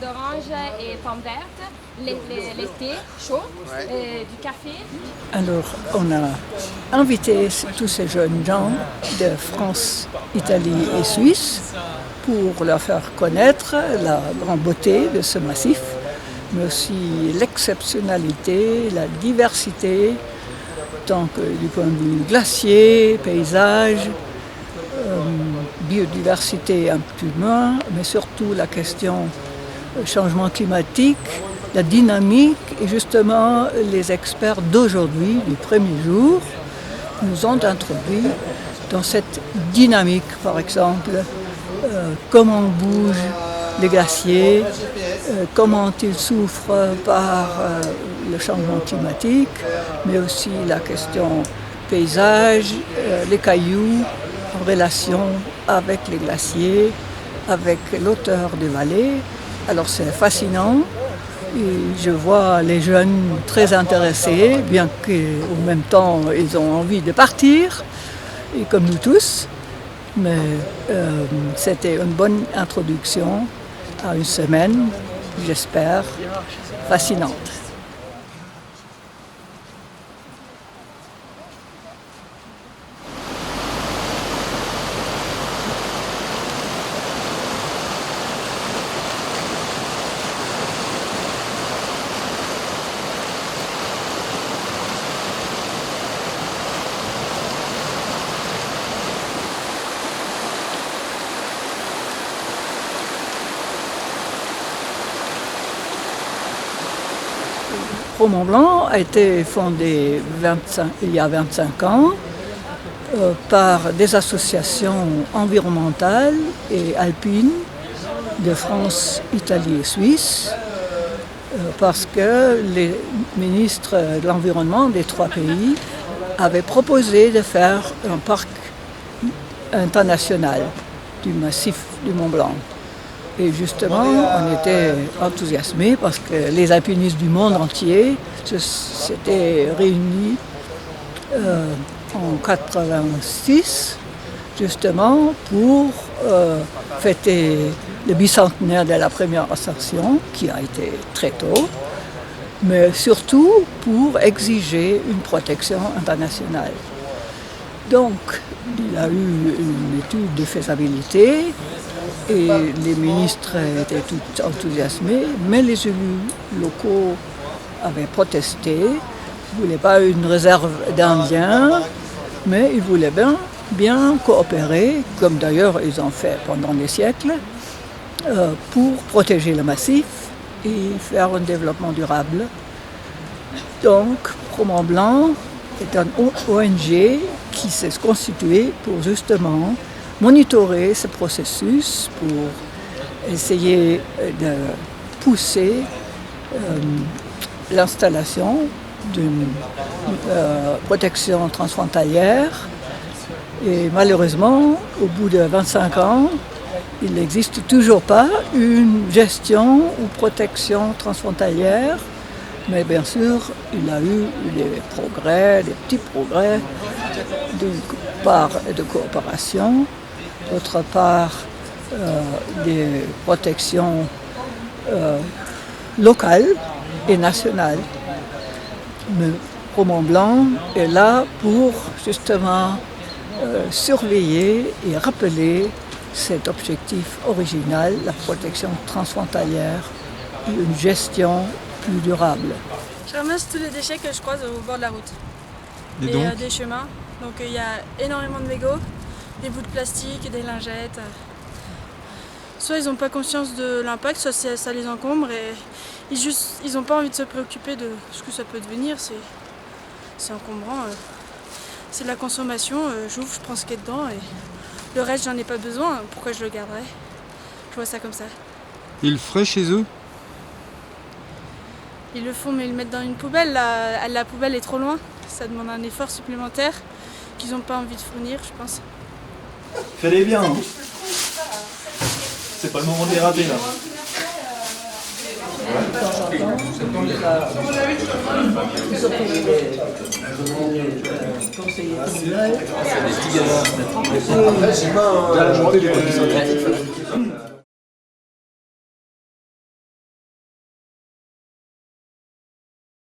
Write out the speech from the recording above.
d'orange et pommes vertes, les thés chauds, du café. Alors, on a invité tous ces jeunes gens de France, Italie et Suisse pour leur faire connaître la grande beauté de ce massif, mais aussi l'exceptionnalité, la diversité, tant que du point de vue glacier, paysage, biodiversité un peu moins, mais surtout la question changement climatique, la dynamique, et justement les experts d'aujourd'hui, du premier jour, nous ont introduit dans cette dynamique, par exemple, comment bougent les glaciers, comment ils souffrent par le changement climatique, mais aussi la question paysage, les cailloux en relation avec les glaciers, avec l'auteur des vallées. Alors c'est fascinant. Et je vois les jeunes très intéressés, bien qu'au même temps ils ont envie de partir, et comme nous tous. Mais c'était une bonne introduction à une semaine, j'espère, fascinante. Mont-Blanc a été fondé il y a 25 ans par des associations environnementales et alpines de France, Italie et Suisse, parce que les ministres de l'environnement des trois pays avaient proposé de faire un parc international du massif du Mont-Blanc. Et justement, on était enthousiasmés parce que les alpinistes du monde entier s'étaient réunis en 86, justement, pour fêter le bicentenaire de la première ascension, qui a été très tôt, mais surtout pour exiger une protection internationale. Donc, il y a eu une étude de faisabilité, et les ministres étaient tous enthousiasmés, mais les élus locaux avaient protesté. Ils ne voulaient pas une réserve d'Indiens, mais ils voulaient bien coopérer, comme d'ailleurs ils ont fait pendant des siècles, pour protéger le massif et faire un développement durable. Donc, Pro-Mont-Blanc est un ONG qui s'est constitué pour justement monitorer ce processus, pour essayer de pousser l'installation d'une protection transfrontalière. Et malheureusement, au bout de 25 ans, il n'existe toujours pas une gestion ou protection transfrontalière. Mais bien sûr, il y a eu des progrès, des petits progrès, d'une part de coopération, d'autre part des protections locales et nationales. Mais Pro-Mont-Blanc est là pour justement surveiller et rappeler cet objectif original, la protection transfrontalière et une gestion plus durable. Je ramasse tous les déchets que je croise au bord de la route et des chemins. Donc il y a énormément de mégots, des bouts de plastique, des lingettes. Soit ils n'ont pas conscience de l'impact, soit ça les encombre et ils n'ont pas envie de se préoccuper de ce que ça peut devenir. C'est encombrant. C'est de la consommation, j'ouvre, je prends ce qu'il y a dedans et le reste j'en ai pas besoin, pourquoi je le garderais? Je vois ça comme ça. Ils le feraient chez eux? Ils le font mais ils le mettent dans une poubelle, la poubelle est trop loin, ça demande un effort supplémentaire qu'ils n'ont pas envie de fournir je pense. Fais-les bien, hein. C'est pas le moment de les rater là. Conseiller communal.